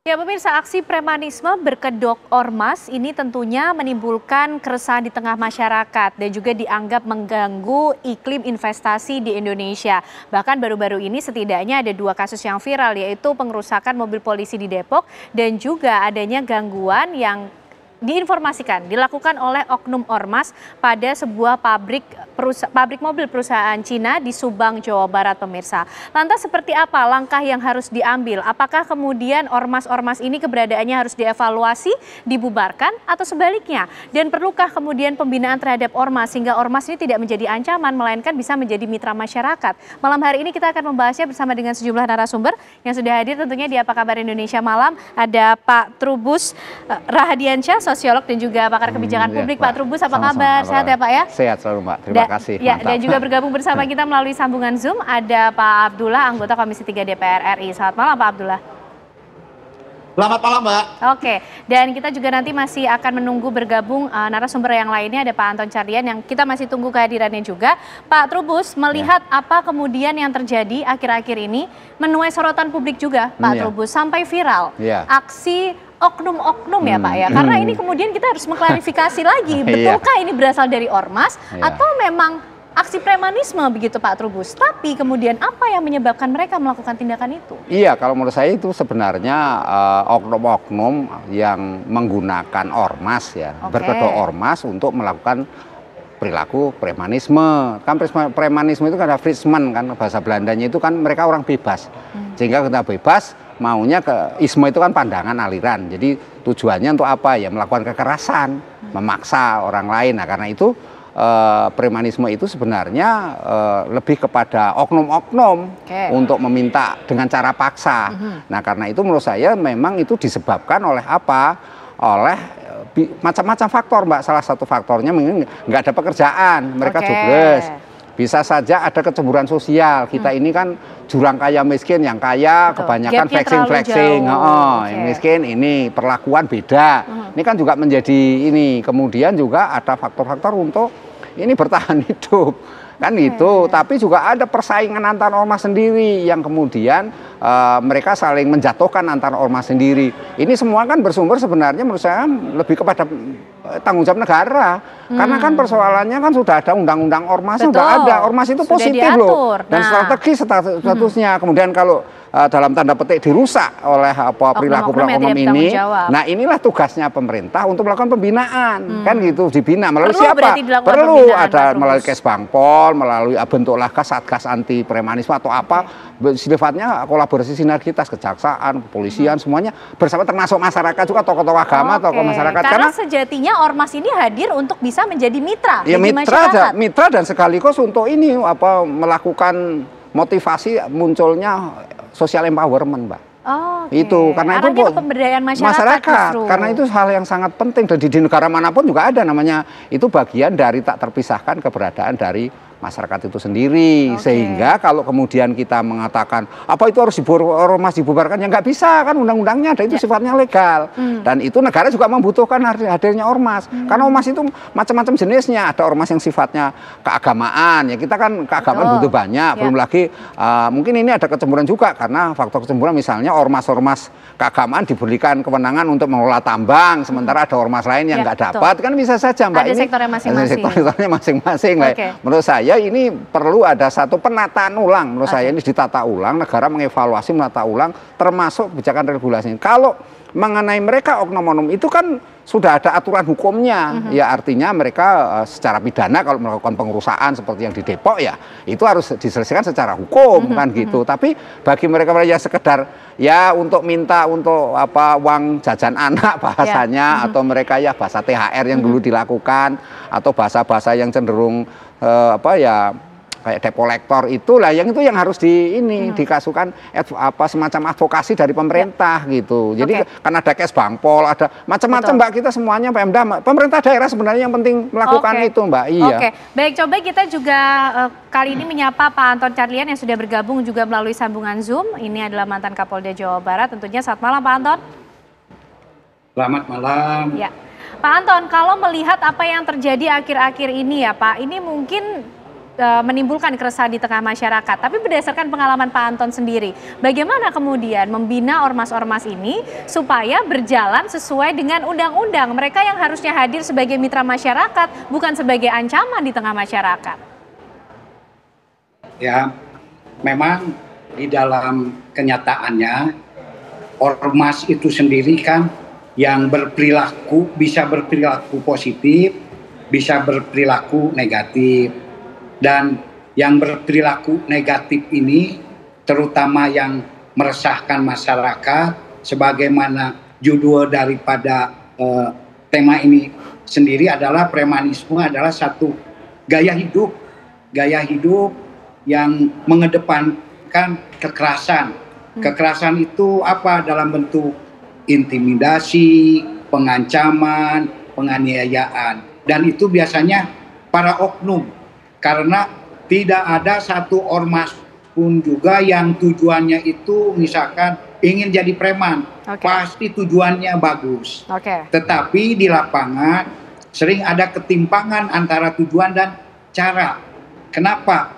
Ya pemirsa, aksi premanisme berkedok ormas ini tentunya menimbulkan keresahan di tengah masyarakat dan juga dianggap mengganggu iklim investasi di Indonesia. Bahkan baru-baru ini setidaknya ada 2 kasus yang viral, yaitu pengerusakan mobil polisi di Depok dan juga adanya gangguan yang diinformasikan dilakukan oleh oknum ormas pada sebuah pabrik mobil perusahaan Cina di Subang, Jawa Barat, pemirsa. Lantas seperti apa langkah yang harus diambil? Apakah kemudian ormas-ormas ini keberadaannya harus dievaluasi, dibubarkan, atau sebaliknya? Dan perlukah kemudian pembinaan terhadap ormas sehingga ormas ini tidak menjadi ancaman, melainkan bisa menjadi mitra masyarakat? Malam hari ini kita akan membahasnya bersama dengan sejumlah narasumber yang sudah hadir tentunya di Apa Kabar Indonesia Malam. Ada Pak Trubus Rahadiansyah, sosiolog dan juga pakar kebijakan publik. Pak Trubus, apa kabar? Sehat ya Pak ya? Sehat selalu Mbak, terima kasih. Ya, dan juga bergabung bersama kita melalui sambungan Zoom ada Pak Abdullah, anggota Komisi 3 DPR RI. Selamat malam Pak Abdullah. Selamat malam Mbak. Oke, dan kita juga nanti masih akan menunggu bergabung narasumber yang lainnya. Ada Pak Anton Carlyan yang kita masih tunggu kehadirannya juga. Pak Trubus, melihat apa kemudian yang terjadi akhir-akhir ini menuai sorotan publik juga Pak Trubus, sampai viral aksi oknum-oknum ya Pak ya, karena ini kemudian kita harus mengklarifikasi lagi, betulkah ini berasal dari ormas atau memang aksi premanisme begitu Pak Trubus? Tapi kemudian apa yang menyebabkan mereka melakukan tindakan itu? Iya, kalau menurut saya itu sebenarnya oknum-oknum yang menggunakan ormas ya, berkedok ormas untuk melakukan perilaku premanisme. Kan premanisme itu kan ada Frisman kan, bahasa Belandanya itu kan mereka orang bebas. Sehingga kita bebas, maunya ke isme itu kan pandangan aliran. Jadi tujuannya untuk apa ya? Melakukan kekerasan, memaksa orang lain. Nah, karena itu premanisme itu sebenarnya lebih kepada oknum-oknum untuk meminta dengan cara paksa. Nah, karena itu menurut saya memang itu disebabkan oleh apa? Oleh macam-macam faktor, Mbak. Salah satu faktornya mungkin nggak ada pekerjaan, mereka jobless. Bisa saja ada kecemburuan sosial. Kita ini kan jurang kaya miskin, yang kaya kebanyakan flexing-flexing. Yang miskin ini perlakuan beda. Ini kan juga menjadi ini. Kemudian juga ada faktor-faktor untuk ini bertahan hidup. Kan gitu, tapi juga ada persaingan antar ormas sendiri yang kemudian mereka saling menjatuhkan antar ormas sendiri. Ini semua kan bersumber sebenarnya menurut saya lebih kepada tanggung jawab negara. Karena kan persoalannya kan sudah ada undang-undang ormas, sudah ada. Ormas itu positif loh. Dan strategi statusnya. Kemudian kalau dalam tanda petik dirusak oleh perilaku-perilaku ini. Nah, inilah tugasnya pemerintah untuk melakukan pembinaan. Kan gitu, dibina melalui siapa? Perlu ada melalui Kesbangpol, melalui bentuklah Satgas anti premanisme atau apa, sifatnya kolaborasi sinergitas kejaksaan, kepolisian semuanya bersama, termasuk masyarakat juga, tokoh-tokoh agama, tokoh masyarakat. Karena sejatinya ormas ini hadir untuk bisa menjadi mitra ya, mitra dan sekaligus untuk ini melakukan motivasi munculnya social empowerment, Mbak. Itu karena itu pemberdayaan masyarakat karena itu hal yang sangat penting, dan di negara manapun juga ada namanya, itu bagian dari tak terpisahkan keberadaan dari masyarakat itu sendiri. Sehingga kalau kemudian kita mengatakan apa itu harus ormas dibubarkan, ya nggak bisa, kan undang-undangnya ada, itu sifatnya legal. Dan itu negara juga membutuhkan hadirnya ormas, karena ormas itu macam-macam jenisnya. Ada ormas yang sifatnya keagamaan, ya kita kan keagamaan butuh banyak. Belum lagi mungkin ini ada kecemburuan juga, karena faktor kecemburuan misalnya ormas-ormas keagamaan diberikan kewenangan untuk mengelola tambang, sementara ada ormas lain yang nggak dapat, kan bisa saja Mbak. Ada sektornya masing-masing. Sektornya masing-masing. Menurut saya ini perlu ada satu penataan ulang. Menurut saya ini ditata ulang, negara mengevaluasi, menata ulang, termasuk kebijakan regulasi. Kalau mengenai mereka oknum-oknum itu kan sudah ada aturan hukumnya. Ya artinya mereka secara pidana kalau melakukan pengerusakan seperti yang di Depok, ya itu harus diselesaikan secara hukum kan gitu. Tapi bagi mereka yang sekedar ya untuk minta untuk uang jajan anak bahasanya, atau mereka ya bahasa THR yang dulu dilakukan, atau bahasa-bahasa yang cenderung kayak debt collector, itulah yang harus dikasukan semacam advokasi dari pemerintah gitu. Jadi kan ada Kesbangpol, ada macam-macam Mbak, kita semuanya Pemda, pemerintah daerah sebenarnya yang penting melakukan itu Mbak. Baik, coba kita juga kali ini menyapa Pak Anton Carlyan yang sudah bergabung juga melalui sambungan Zoom. Ini adalah mantan Kapolda Jawa Barat tentunya. Selamat malam Pak Anton. Selamat malam. Ya. Pak Anton, kalau melihat apa yang terjadi akhir-akhir ini ya Pak, ini mungkin menimbulkan keresahan di tengah masyarakat. Tapi berdasarkan pengalaman Pak Anton sendiri, bagaimana kemudian membina ormas-ormas ini supaya berjalan sesuai dengan undang-undang? Mereka yang harusnya hadir sebagai mitra masyarakat, bukan sebagai ancaman di tengah masyarakat. Ya, memang di dalam kenyataannya ormas itu sendiri kan yang bisa berperilaku positif, bisa berperilaku negatif. Dan yang berperilaku negatif ini terutama yang meresahkan masyarakat, sebagaimana judul daripada tema ini sendiri adalah premanisme adalah satu gaya hidup yang mengedepankan kekerasan. Kekerasan itu apa? Dalam bentuk intimidasi, pengancaman, penganiayaan. Dan itu biasanya para oknum. Karena tidak ada satu ormas pun juga yang tujuannya itu misalkan ingin jadi preman. Pasti tujuannya bagus. Tetapi di lapangan sering ada ketimpangan antara tujuan dan cara. Kenapa?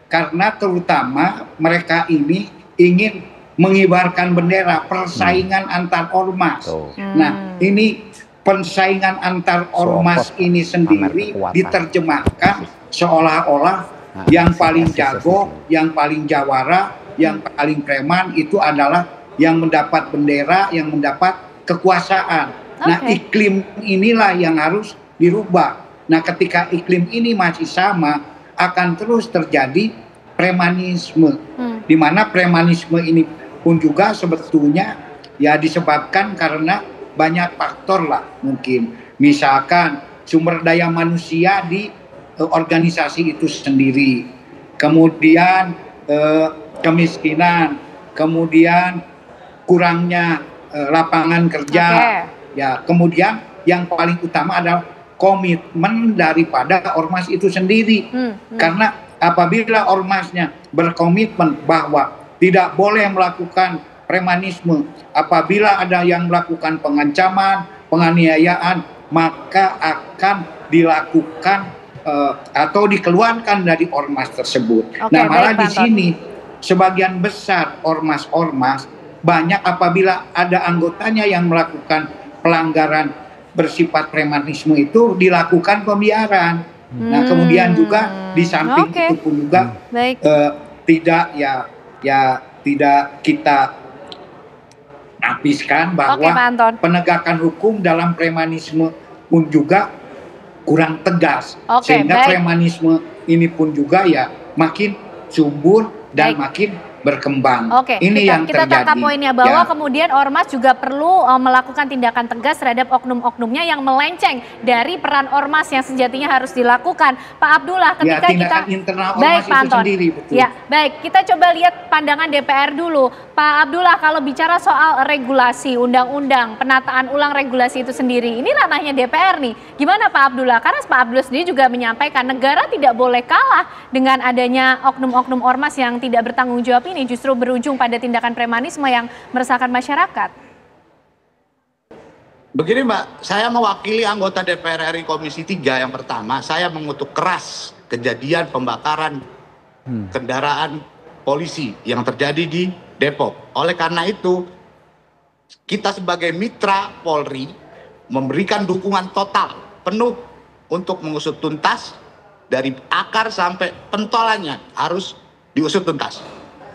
Karena terutama mereka ini ingin mengibarkan bendera persaingan antar ormas. Nah, ini persaingan antar ormas ini sendiri diterjemahkan seolah-olah yang paling jago, yang paling jawara, yang paling preman itu adalah yang mendapat bendera, yang mendapat kekuasaan. Nah, iklim inilah yang harus dirubah. Nah, ketika iklim ini masih sama, akan terus terjadi premanisme. Di mana premanisme ini pun juga sebetulnya ya disebabkan karena banyak faktor lah mungkin. Misalkan sumber daya manusia di organisasi itu sendiri, kemudian kemiskinan, kemudian kurangnya lapangan kerja, ya kemudian yang paling utama adalah komitmen daripada ormas itu sendiri. Karena apabila ormasnya berkomitmen bahwa tidak boleh melakukan premanisme, apabila ada yang melakukan pengancaman, penganiayaan, maka akan dilakukan atau dikeluarkan dari ormas tersebut. Nah, malah di sini sebagian besar ormas-ormas banyak apabila ada anggotanya yang melakukan pelanggaran bersifat premanisme itu dilakukan pembiaran. Nah, kemudian juga di samping itu pun juga tidak kita habiskan bahwa penegakan hukum dalam premanisme pun juga kurang tegas, sehingga premanisme ini pun juga ya makin subur dan makin berkembang. Ini yang kita terjadi. tangkap poinnya bahwa kemudian ormas juga perlu melakukan tindakan tegas terhadap oknum-oknumnya yang melenceng dari peran ormas yang sejatinya harus dilakukan. Pak Abdullah, ketika kita internal ormas itu sendiri, betul. Ya, baik, kita coba lihat pandangan DPR dulu. Pak Abdullah, kalau bicara soal regulasi, undang-undang, penataan ulang regulasi itu sendiri, ini ranahnya DPR nih. Gimana Pak Abdullah? Karena Pak Abdullah sendiri juga menyampaikan negara tidak boleh kalah dengan adanya oknum-oknum ormas yang tidak bertanggung jawab ini, justru berujung pada tindakan premanisme yang meresahkan masyarakat. Begini Mbak, saya mewakili anggota DPR RI Komisi 3 yang pertama, saya mengutuk keras kejadian pembakaran kendaraan polisi yang terjadi di Depok. Oleh karena itu, kita sebagai mitra Polri memberikan dukungan total, penuh untuk mengusut tuntas dari akar sampai pentolannya harus diusut tuntas.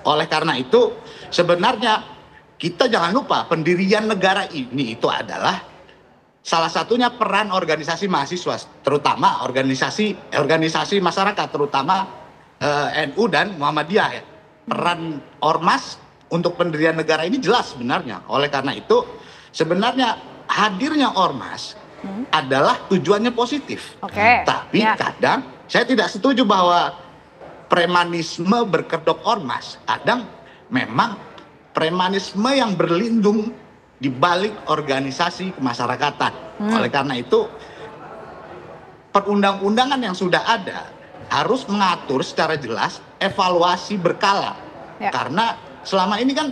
Oleh karena itu, sebenarnya kita jangan lupa pendirian negara ini itu adalah salah satunya peran organisasi mahasiswa, terutama organisasi masyarakat, terutama NU dan Muhammadiyah. Ya. Peran ormas untuk pendirian negara ini jelas sebenarnya. Oleh karena itu, sebenarnya hadirnya ormas adalah tujuannya positif. Tapi kadang saya tidak setuju bahwa premanisme berkedok ormas. Kadang memang premanisme yang berlindung di balik organisasi kemasyarakatan. Oleh karena itu, perundang-undangan yang sudah ada harus mengatur secara jelas evaluasi berkala. Karena selama ini kan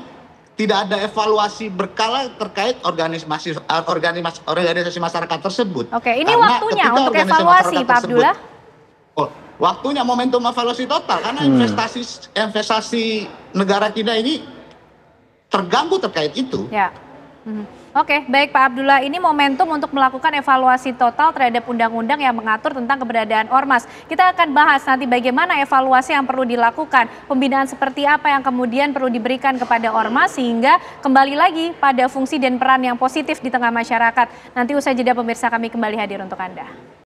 tidak ada evaluasi berkala terkait organisasi masyarakat tersebut. Ini waktunya untuk evaluasi, Pak Abdullah. waktunya momentum evaluasi total karena investasi negara kita ini terganggu terkait itu. Ya. Oke, baik Pak Abdullah, ini momentum untuk melakukan evaluasi total terhadap undang-undang yang mengatur tentang keberadaan ormas. Kita akan bahas nanti bagaimana evaluasi yang perlu dilakukan, pembinaan seperti apa yang kemudian perlu diberikan kepada ormas sehingga kembali lagi pada fungsi dan peran yang positif di tengah masyarakat. Nanti usai jeda pemirsa, kami kembali hadir untuk Anda.